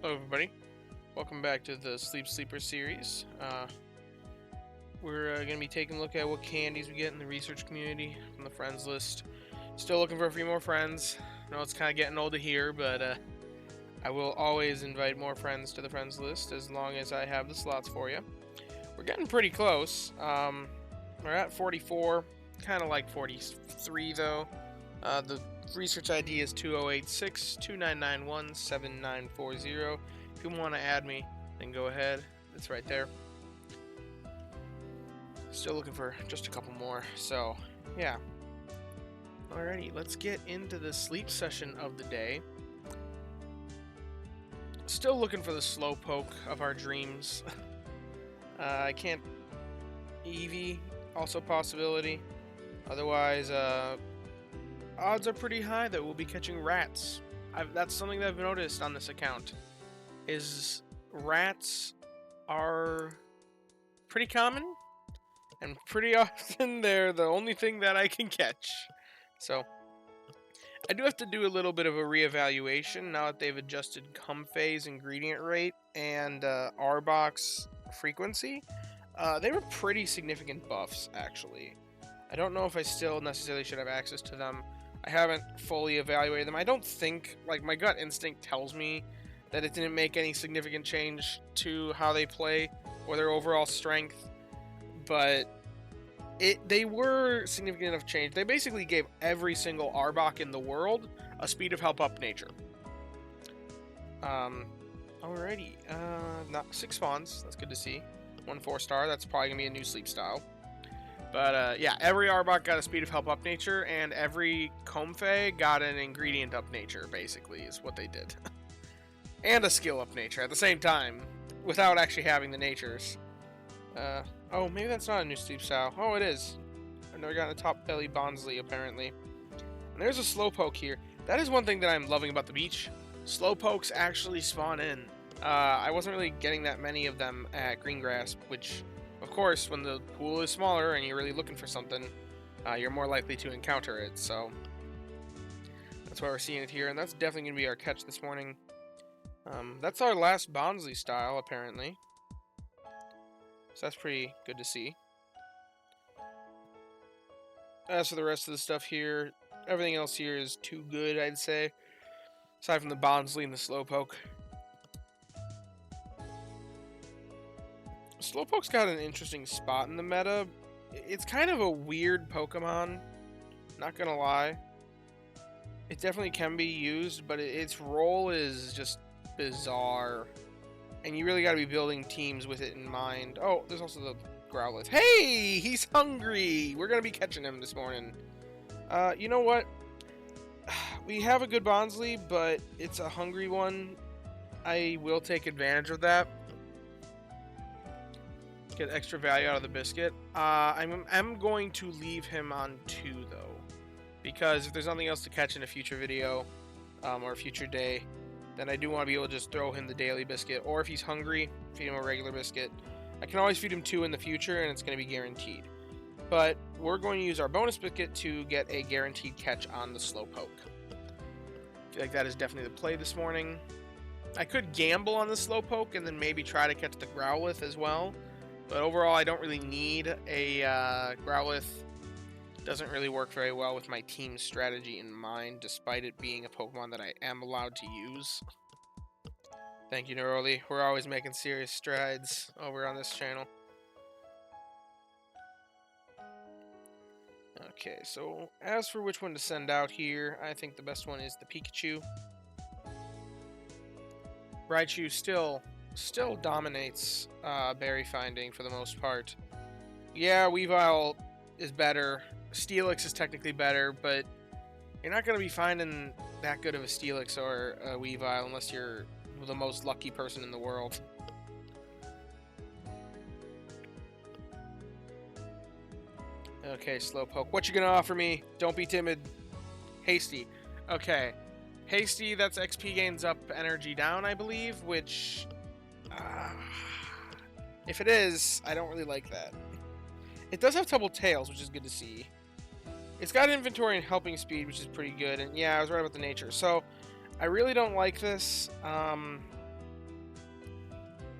Hello everybody, welcome back to the Sleep Sleeper series. We're going to be taking a look at what candies we get in the research community from the friends list. Still looking for a few more friends. I know it's kind of getting old to hear, but I will always invite more friends to the friends list as long as I have the slots for you. We're getting pretty close. We're at 44, kind of like 43 though. The research ID is 2086-2991-7940. If you want to add me, then go ahead. It's right there. Still looking for just a couple more. So, yeah. Alrighty, let's get into the sleep session of the day. Still looking for the slowpoke of our dreams. I can't... Eevee, also possibility. Otherwise, odds are pretty high that we'll be catching rats. That's something that I've noticed on this account. Is rats are pretty common, and pretty often they're the only thing that I can catch. So, I do have to do a little bit of a reevaluation now that they've adjusted Comfey's ingredient rate and Arbok's frequency. They were pretty significant buffs, actually. I don't know if I still necessarily should have access to them. I haven't fully evaluated them. I don't think, like, my gut instinct tells me that it didn't make any significant change to how they play or their overall strength, but they were significant enough change. They basically gave every single Arbok in the world a speed of help up nature. Alrighty, not 6 spawns, that's good to see. 1 4-star, that's probably gonna be a new sleep style. But yeah, every Arbok got a speed of help up nature, and every Comfey got an ingredient up nature, basically, is what they did. And a skill up nature at the same time, without actually having the natures. Oh, maybe that's not a new sleep style. Oh, it is. I've never gotten a top belly Bonsly, apparently. And there's a Slowpoke here. That is one thing that I'm loving about the beach. Slowpokes actually spawn in. I wasn't really getting that many of them at Greengrass, which, of course, when the pool is smaller and you're really looking for something, you're more likely to encounter it, so that's why we're seeing it here, and that's definitely going to be our catch this morning. That's our last Bonsly style, apparently. So that's pretty good to see. As for the rest of the stuff here, everything else here is too good, I'd say. Aside from the Bonsly and the Slowpoke. Slowpoke's got an interesting spot in the meta. It's kind of a weird Pokemon, not gonna lie. It definitely can be used, but its role is just bizarre. And you really gotta be building teams with it in mind. Oh, there's also the Growlithe. Hey! He's hungry! We're gonna be catching him this morning. You know what? We have a good Bonsly, but it's a hungry one. I will take advantage of that. Get extra value out of the biscuit. I'm going to leave him on 2, though. Because if there's nothing else to catch in a future video, or a future day, then I do want to be able to just throw him the daily biscuit. Or if he's hungry, feed him a regular biscuit. I can always feed him 2 in the future, and it's going to be guaranteed. But we're going to use our bonus biscuit to get a guaranteed catch on the Slowpoke. I feel like that is definitely the play this morning. I could gamble on the Slowpoke and then maybe try to catch the Growlithe as well. But overall, I don't really need a Growlithe. Doesn't really work very well with my team's strategy in mind, despite it being a Pokemon that I am allowed to use. Thank you, Neroli. We're always making serious strides over on this channel. Okay, so as for which one to send out here, I think the best one is the Pikachu. Raichu still dominates berry finding for the most part. Yeah, Weavile is better. Steelix is technically better, but you're not going to be finding that good of a Steelix or a Weavile unless you're the most lucky person in the world. Okay, Slowpoke. What you gonna offer me? Don't be timid. Hasty. Okay. Hasty, that's XP gains up, energy down, I believe, which... if it is, I don't really like that. It does have double tails, which is good to see. It's got inventory and helping speed, which is pretty good, and yeah, I was right about the nature. So, I really don't like this.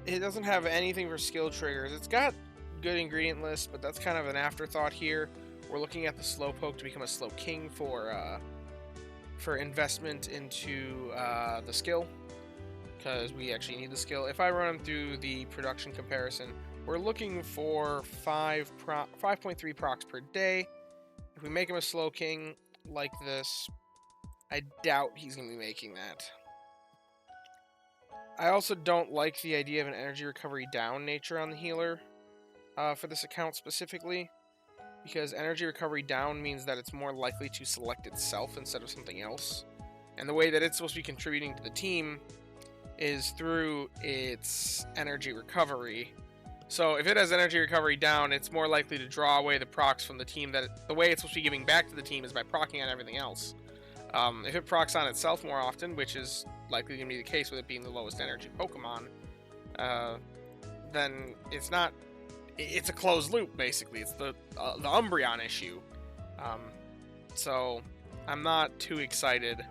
it doesn't have anything for skill triggers. It's got good ingredient list, but that's kind of an afterthought here. We're looking at the Slowpoke to become a Slowking for investment into the skill, because we actually need the skill. If I run them through the production comparison, we're looking for 5.3 procs per day. If we make him a Slowking like this, I doubt he's going to be making that. I also don't like the idea of an energy recovery down nature on the healer for this account specifically, because energy recovery down means that it's more likely to select itself instead of something else. And the way that it's supposed to be contributing to the team is through its energy recovery. So if it has energy recovery down, it's more likely to draw away the procs from the team. The way it's supposed to be giving back to the team is by proccing on everything else. If it procs on itself more often, which is likely going to be the case with it being the lowest energy Pokemon, then it's not. It's a closed loop, basically. It's the Umbreon issue. So I'm not too excited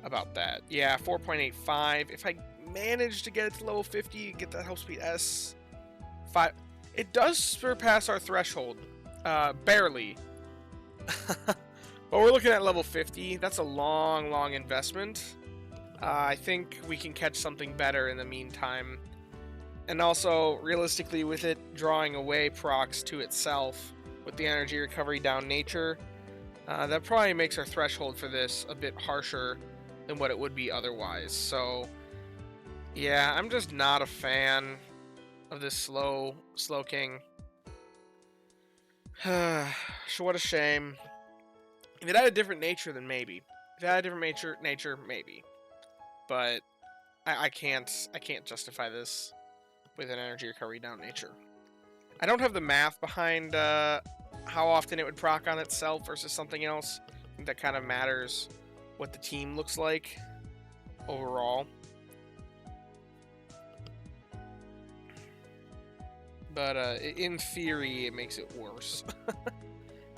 about that. Yeah, 4.85. If I manage to get it to level 50, get that Help Speed S, 5. It does surpass our threshold, barely. But we're looking at level 50. That's a long investment. I think we can catch something better in the meantime. And also, realistically, with it drawing away procs to itself with the energy recovery down nature, that probably makes our threshold for this a bit harsher than what it would be otherwise. So, yeah, I'm just not a fan of this Slowking. So what a shame. If it had a different nature, then maybe. If it had a different nature, maybe. But I can't justify this with an energy recovery down nature. I don't have the math behind how often it would proc on itself versus something else. I think that kind of matters what the team looks like overall. But in theory, it makes it worse.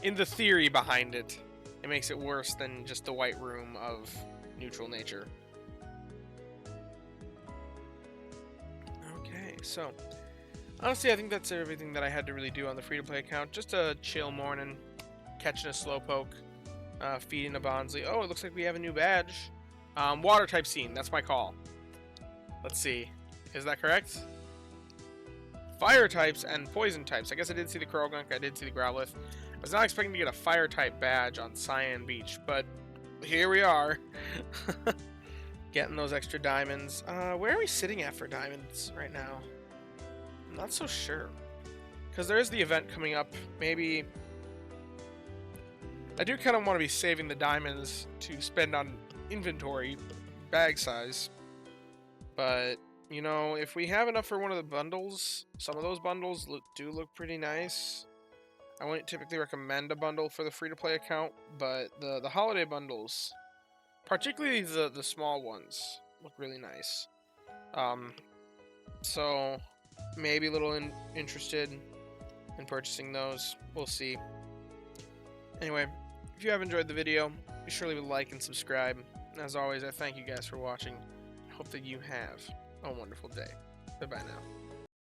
In the theory behind it, it makes it worse than just the white room of neutral nature. Okay, so honestly, I think that's everything that I had to really do on the free-to-play account. Just a chill morning, catching a Slowpoke, feeding a Bonsly. Oh, it looks like we have a new badge. Water type scene, that's my call. Let's see, is that correct? Fire types and poison types. I guess I did see the Croagunk, I did see the Growlithe. I was not expecting to get a fire type badge on Cyan Beach, but here we are. Getting those extra diamonds. Where are we sitting at for diamonds right now? I'm not so sure. Because there is the event coming up. Maybe I do kind of want to be saving the diamonds to spend on inventory bag size. But, you know, if we have enough for one of the bundles, some of those bundles do look pretty nice. I wouldn't typically recommend a bundle for the free-to-play account, but the holiday bundles, particularly the small ones, look really nice. So maybe a little interested in purchasing those. We'll see. Anyway, if you have enjoyed the video, be sure to leave a like and subscribe. And as always, I thank you guys for watching. I hope that you have a wonderful day. Bye-bye now.